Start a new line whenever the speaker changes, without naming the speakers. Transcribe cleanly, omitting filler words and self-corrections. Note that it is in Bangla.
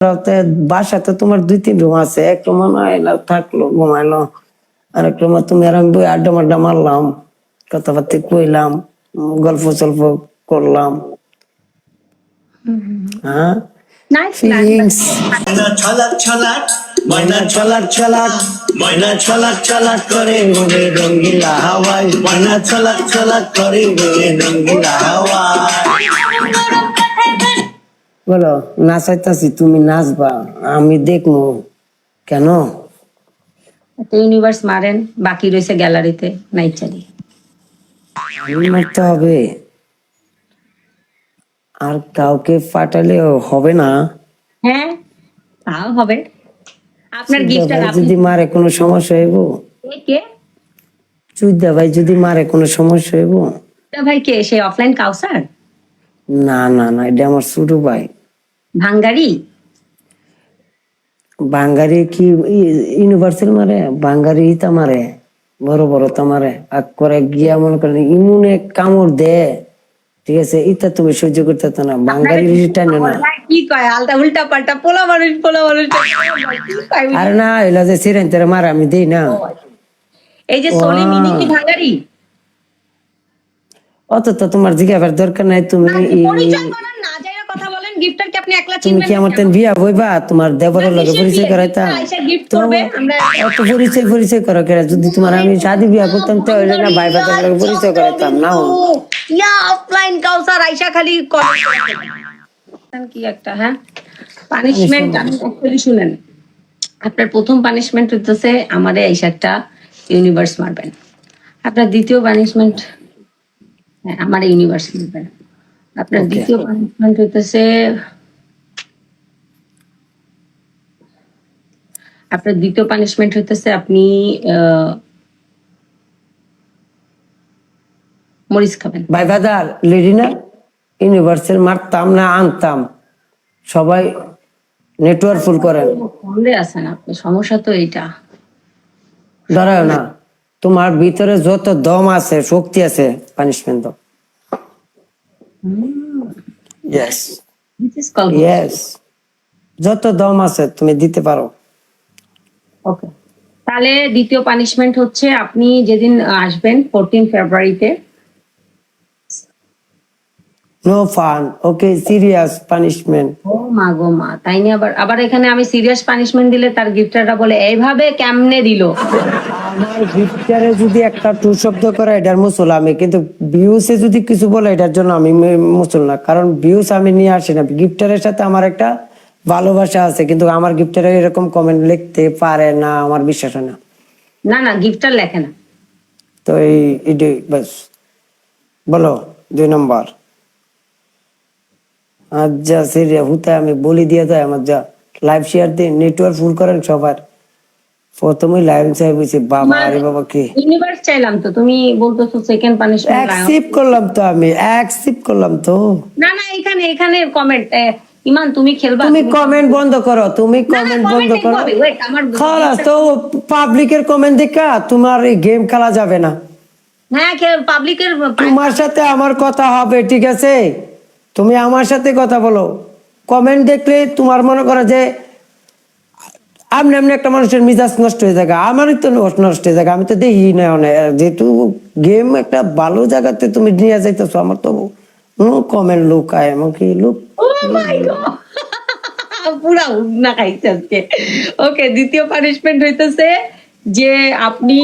রাতে বাসাতে তোমার 2-3 রুম আছে, এক রুম আইলা থাকলো ঘুমাইলো, আর এক রুমে তুমি আর আমি বই আড্ডা মাড্ডা মারলাম, কথাবার্তা কইলাম, গল্প সল্প করলাম। হ্যাঁ,
নাইস
ফিলিংস।
ময়না ছলাক ছলাক
ময়না ছলাক ছলাক, ময়না ছলাক ছলাক করে উড়ে রঙ্গিলা হাওয়ায়, ময়না ছলাক ছলাক করে উড়ে রঙ্গিলা হাওয়ায়। বলো, নাচাইতাছি তুমি নাচবা, আমি দেখবো কেন?
ইউনিভার্স মারেন, বাকি রয়েছে গ্যালারিতে নাইচারি।
মারতে হবে, আর কাউকে পাঠালে হবে না।
হ্যাঁ, তাও হবে। আপনার গিফটটা
যদি মারে কোনো সমস্যা হইব?
কে?
চুইদা ভাই যদি মারে কোনো সমস্যা হইব?
ভাই কে? সে অফলাইন কাউসার?
না না না, এটা আমার ছোট ভাই।
ভাঙ্গারি?
বাঙ্গারি কি ইউনিভার্সাল মারে? বাঙ্গারি তা মারে, বড় বড় তা মারে, আর করে গিয়া মনে করেন ইমুনে কামড় দে, ঠিক আছে, ইটা তুমি সহ্য করতে তো না, বাঙ্গারি টানে না।
কি কয় আলটা উল্টা পাল্টা, পোলা মানুষ
আরে না, এলা যে সিরেন তেরে মারে আমি দেই না।
এই যে সলি মিনি কি ভাঙ্গারি?
অত তো তোমার জিজ্ঞাসার দরকার নাই, তুমি
পরিচয় করান না, যাইরা কথা বলেন। গিফটার কি আপনি একলা
তুমি
চিনবেন?
কি আমার তেন বিয়া বইবা? তোমার দেবরের লগে পরিচয় করাইতা?
আয়শা গিফট করবে, আমরা
অত পরিচয় করো কেন? যদি তোমার আমি শাদি বিয়া করতাম তো হইলে না, ভাই ভাই লগে পরিচয় করাইতাম না।
ইয়া অফলাইন কাউসার আয়শা খালি কি একটা। হ্যাঁ, পানিশমেন্ট আমি অ্যাকচুয়ালি শুনেন, আপনার প্রথম পানিশমেন্ট হইতেছে আমাদের আয়শাটা ইউনিভার্স মারবেন। আপনার দ্বিতীয় পানিশমেন্ট আমার ইউনিভার্স মারবেন। আপনার দ্বিতীয় পানিশমেন্ট হইতেছে আপনি মরিচ খাবেন।
ভাই বাদার লেডি না, ইউনিভার্সাল মারতাম না আনতাম, সবাই নেটওয়ার্ক ফুল করেন।
সন্দেহ আছেন আপনি, সমস্যা তো এইটা।
ধরাও না, তোমার ভিতরে যত দম আছে, শক্তি আছে, পানিশমেন্ট দাও। ইয়েস ইয়েস, যত দম আছে তুমি দিতে পারো।
ওকে, তাহলে দ্বিতীয় পানিশমেন্ট হচ্ছে আপনি যেদিন আসবেন 14 ফেব্রুয়ারিতে।
নো ফান, ওকে, সিরিয়াস পানিশমেন্ট।
ও মা গো মা, তাই না? আবার এখানে আমি সিরিয়াস পানিশমেন্ট দিলে তার গিফটারটা বলে এইভাবে কেমনে দিল?
আমার গিফটারে যদি একটা টু শব্দ করে এটার মুসল আমি, কিন্তু ভিউসে যদি কিছু বলে এটার জন্য আমি মুসল না, কারণ ভিউস আমি নিয়ে আসি না। গিফটারের সাথে আমার একটা ভালোবাসা আছে, কিন্তু আমার গিফটারে এরকম কমেন্ট লিখতে পারে না, আমার বিশ্বাস হয় না।
না না, গিফটার লেখে না।
তো এটাই বাস। বলো 2 নম্বর। আচ্ছা সিরিয়া হুতে আমি বলি দিয়ে দেয় আমার, যা লাইভ শেয়ার দিয়ে নেটওয়ার্ক ফুল করেন সবার। প্রথমে লাইভ চাই বুঝছি, বাবা আরে বাবা কি
ইউনিভার্স চাইলাম তো, তুমি বলতেছো সেকেন্ড পানিশমেন্ট।
অ্যাকসেপ্ট করলাম তো, আমি অ্যাকসেপ্ট করলাম তো।
না না, এখানে কমেন্ট। ইমান তুমি খেলবা?
তুমি কমেন্ট বন্ধ করো, তুমি কমেন্ট বন্ধ করো। খালাস তো, পাবলিকের কমেন্ট দেখা তোমার এই গেম খেলা যাবে না।
হ্যাঁ, পাবলিকের
তোমার সাথে আমার কথা হবে, ঠিক আছে? তুমি আমার সাথে কথা বলো। কমেন্ট দেখলে তোমার মনে করো যে আমনে আমনে একটা মানুষের মিজাজ নষ্ট হয়ে যায়, আমারই তো নষ্ট হয়ে যায়, আমি তো দেখি না। যেহেতু গেম একটা ভালো জায়গাতে তুমি নিয়ে যাইতেছো, আমার তো কমেন্ট লুকায় এমনকি লুক।
ও মাই গড, পুরা উগনা খাইছে আজকে। ওকে, দ্বিতীয় পানিশমেন্ট হইতেছে যে আপনি